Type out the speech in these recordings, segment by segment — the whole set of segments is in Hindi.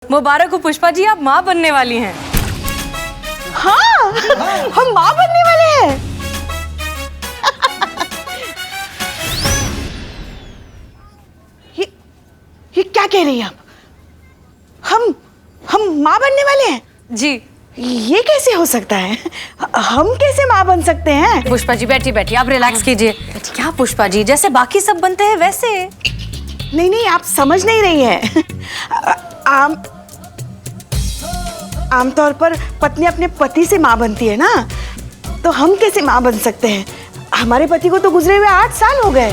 मुबारक हो पुष्पा जी, आप माँ बनने वाली हैं। हाँ, हम माँ बनने वाले हैं। ये क्या कह रही हैं आप? हम माँ बनने वाले हैं? जी। ये कैसे हो सकता है? हम कैसे माँ बन सकते हैं? पुष्पा जी बैठिए बैठिए, आप रिलैक्स कीजिए। क्या पुष्पा जी, जैसे बाकी सब बनते हैं वैसे। नहीं, आप समझ नहीं रही हैं। आमतौर पर पत्नी अपने पति से माँ बनती है ना, तो हम कैसे माँ बन सकते हैं? हमारे पति को तो गुजरे हुए 8 साल हो गए।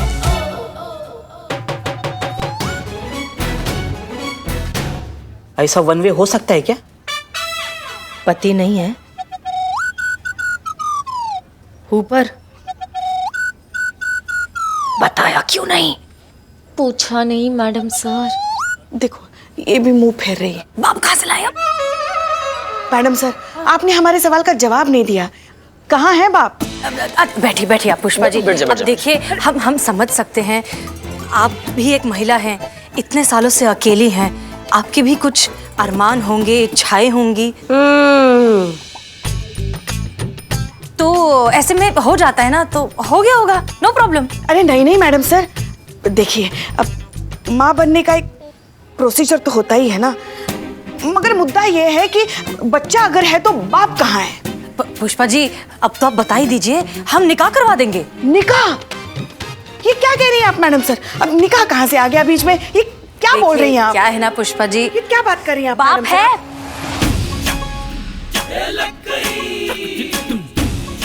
ऐसा वन वे हो सकता है क्या? पति नहीं है ऊपर, बताया क्यों नहीं? पूछा नहीं मैडम सर। देखो, ये भी मुंह फेर रही है। बाप कहाँ से लाए अब? मैडम सर, आपने हमारे सवाल का जवाब नहीं दिया। कहाँ है बाप? बैठिए बैठिए आप पुष्पा जी। बैठ जा। अब देखिए, हम समझ सकते हैं, आप भी एक महिला हैं, इतने सालों से अकेली हैं, आपके भी कुछ अरमान होंगे, इच्छाएं होंगी। तो ऐसे में हो जाता है ना, तो हो गया होगा, नो प्रॉब्लम। अरे नहीं मैडम सर, देखिए, अब माँ बनने का एक प्रोसीजर तो होता ही है ना, मगर मुद्दा ये है कि बच्चा अगर है तो बाप कहाँ है? पुष्पा जी, अब तो आप बता ही दीजिए, हम निकाह करवा देंगे। निकाह? ये क्या कह रही हैं आप मैडम सर? अब निकाह कहाँ से आ गया बीच में? ये क्या बोल रही हैं आप? क्या है ना पुष्पा जी, ये क्या बात कर रही हैं आप? बाप मैडम सर? है,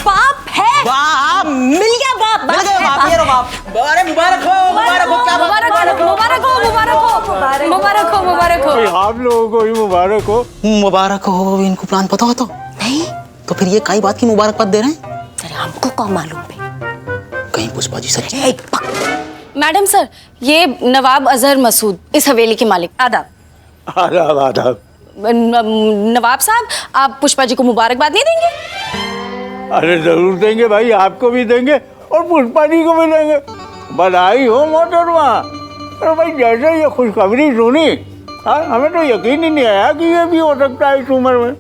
बाप है, बाप मिल गया बाप, मिल गया बाप, ये रो बाप। अरे मुबारक हो, मुबारक हो, क्या मुबारक हो, मुबारक हो, मुबारक हो, मुबारक हो, मुबारक हो। आप लोगों को भी मुबारक हो। मुबारक हो। इनको प्लान पता हो तो नहीं, तो फिर ये काई बात की मुबारकबाद दे रहे हैं? अरे हमको कौन मालूम है? कहीं पुष्पा जी सच्ची? मैडम सर, ये नवाब अजहर मसूद, इस हवेली के मालिक। आदाब। आदाब आदाब। नवाब साहब, आप पुष्पा जी को मुबारकबाद नहीं देंगे? अरे जरूर देंगे भाई, आपको भी देंगे और पुष्पा जी को भी देंगे। बधाई हो मोहतरमा। अरे भाई, जैसे ये खुशखबरी सुनी, हमें तो यकीन ही नहीं आया कि ये भी हो सकता है इस उम्र में।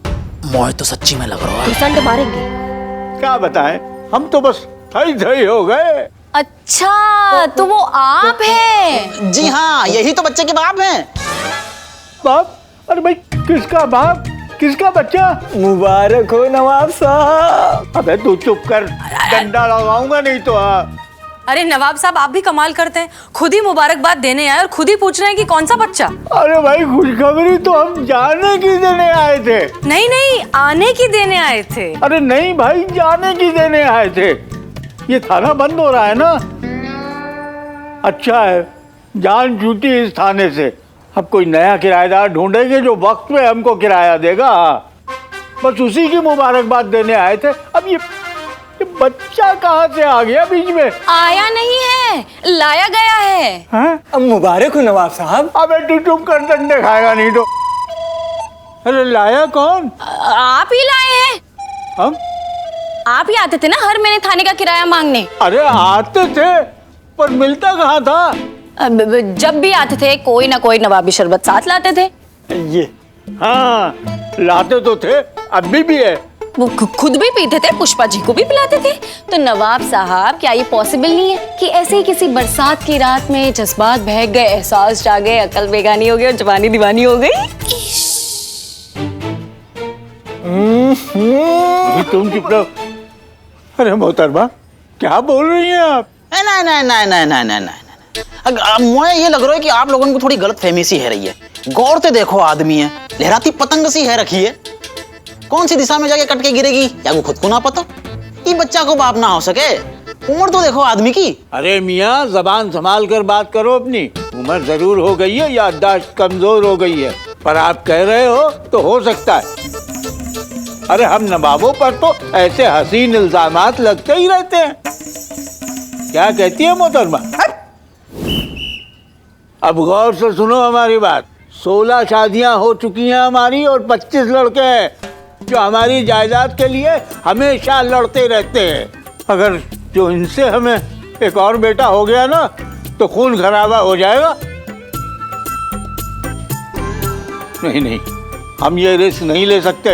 मोह तो सच्ची में लग रहा है। रिजल्ट मारेंगे? क्या बताएं, हम तो बस थई हो गए। अच्छा, तो वो आप हैं? जी हाँ, यही तो बच्चे के बाप हैं। बाप? अरे भाई, किसका बाप, किसका बच्चा? मुबारक हो नवाब साहब। अबे तू चुप कर, डंडा लगाऊंगा नहीं तो। अरे नवाब साहब, आप भी कमाल करते हैं, खुद ही मुबारकबाद देने आए और खुद ही पूछ रहे हैं कि कौन सा बच्चा। अरे भाई, खुशखबरी तो हम जाने की देने आए थे। नहीं, आने की देने आए थे। अरे नहीं भाई, जाने की देने आए थे। ये थाना बंद हो रहा है ना। अच्छा है, जान छूटी इस थाने से। अब कोई नया किराएदार ढूंढेंगे जो वक्त पे हमको किराया देगा। बस उसी की मुबारकबाद देने आए थे। अब ये बच्चा कहाँ से आ गया बीच में? आया नहीं है, लाया गया है। हैं? अब मुबारक हो नवाब साहब। अबे तू चुप कर, डंडे खाएगा नहीं तो। अरे लाया कौन? आप ही लाए हैं। हम? आप ही आते थे ना हर महीने थाने का किराया मांगने। अरे आते थे, पर मिलता कहाँ था? जब भी आते थे कोई ना कोई नवाबी शरबत साथ लाते थे। ये हाँ, लाते तो थे, अभी भी है। वो खुद भी पीते थे, पुष्पा जी को भी पिलाते थे। तो नवाब साहब, क्या ये पॉसिबल नहीं है कि ऐसे ही किसी बरसात की रात में जज्बात बहक गए, एहसास जागे, अकल बेगानी हो गई और जवानी दीवानी हो गई? तुम चुप रहो। अरे मोहतरमा, क्या बोल रही हैं आप? नहीं। मुझे ये लग रहा है कि आप लोगों को थोड़ी गलत फहमी सी है रही है। गौर से देखो, आदमी है, लहराती पतंग सी है रखी है। कौन सी दिशा में जाके कट के गिरेगी या वो खुद को ना पता। ये बच्चा को बाप ना हो सके। उम्र तो देखो आदमी की। अरे मियाँ, जबान संभाल कर बात करो अपनी। उम्र जरूर हो गई है, याददाश्त कमजोर हो गई है, पर आप कह रहे हो तो हो सकता है। अरे हम नवाबों पर तो ऐसे हसीन इल्जामात लगते ही रहते हैं। क्या कहती है मोहतरमा? अब गौर से सुनो हमारी बात। 16 शादियां हो चुकी हैं हमारी और 25 लड़के हैं जो हमारी जायदाद के लिए हमेशा लड़ते रहते हैं। अगर जो इनसे हमें एक और बेटा हो गया ना, तो खून खराबा हो जाएगा। नहीं नहीं, हम ये रिस्क नहीं ले सकते।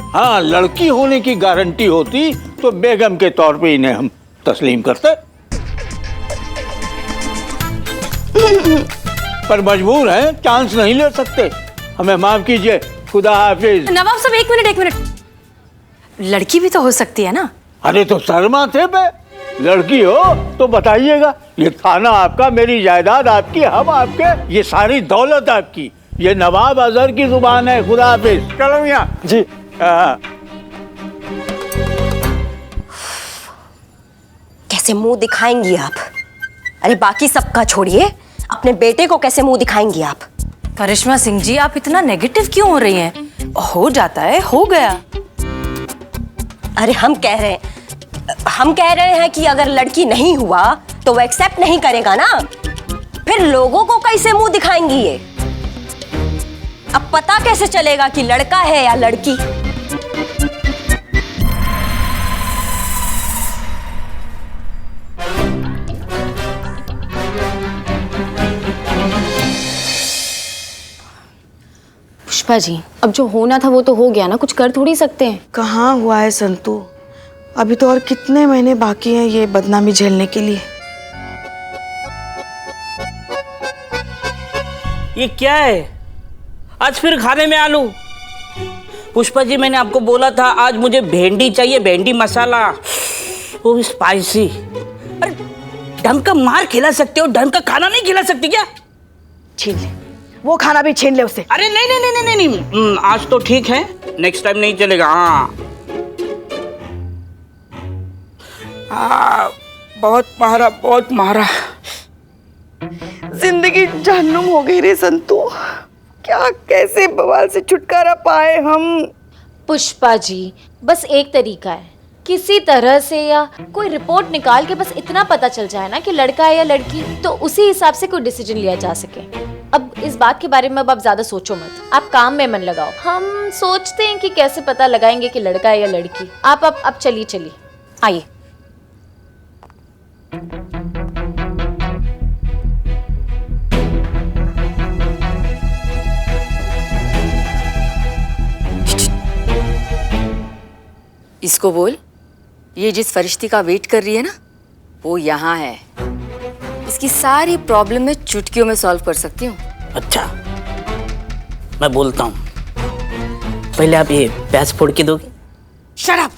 हाँ, लड़की होने की गारंटी होती तो बेगम के तौर पे इन्हें हम तस्लीम करते, पर मजबूर हैं, चांस नहीं ले सकते। हमें माफ कीजिए, खुदा हाफिज। नवाब साहब एक मिनट, लड़की भी तो हो सकती है ना? अरे तो शर्मा थे बे, लड़की हो तो बताइएगा। ये थाना आपका, मेरी जायदाद आपकी, हम आपके, ये सारी दौलत आपकी। ये नवाब अजहर की जुबान है। खुदा हाफिज। चलो मियां जी। कैसे मुंह दिखाएंगी आप? अरे बाकी सबका छोड़िए, अपने बेटे को कैसे मुंह दिखाएंगी आप? करिश्मा सिंह जी, आप इतना नेगेटिव क्यों हो रही हैं? हो जाता है, हो गया। अरे हम कह रहे हैं कि अगर लड़की नहीं हुआ तो वो एक्सेप्ट नहीं करेगा ना, फिर लोगों को कैसे मुंह दिखाएंगी ये? अब पता कैसे चलेगा कि लड़का है या लड़की? पुष्पा जी, अब जो होना था वो तो हो गया ना, कुछ कर थोड़ी सकते हैं। कहाँ हुआ है संतू? अभी तो और कितने महीने बाकी हैं ये बदनामी झेलने के लिए। ये क्या है? आज फिर खाने में आलू? पुष्पा जी, मैंने आपको बोला था आज मुझे भेंडी चाहिए, भेंडी मसाला, वो भी स्पाइसी। अरे ढंग का मार खिला सकते हो, ढंग का खाना नहीं खिला सकती क्या? छीन ले, वो खाना भी छीन ले उससे। अरे नहीं नहीं नहीं नहीं नहीं, आज तो ठीक है, नेक्स्ट टाइम नहीं चलेगा। हाँ, बहुत मारा। जिंदगी जहन्नुम हो गई रे संतू। क्या कैसे बवाल से छुटकारा पाए हम? पुष्पा जी, बस एक तरीका है, किसी तरह से या कोई रिपोर्ट निकाल के बस इतना पता चल जाए ना कि लड़का है या लड़की, तो उसी हिसाब से कोई डिसीजन लिया जा सके। अब इस बात के बारे में अब आप ज्यादा सोचो मत, आप काम में मन लगाओ। हम सोचते हैं कि कैसे पता लगाएंगे कि लड़का है या लड़की। आप अब चलिए आइए। इसको बोल, ये जिस फरिश्ती का वेट कर रही है ना, वो यहाँ है। इसकी सारी प्रॉब्लम मैं चुटकियों में सॉल्व कर सकती हूँ। अच्छा, मैं बोलता हूँ, पहले आप ये प्याज फोड़ के दोगे? Shut up.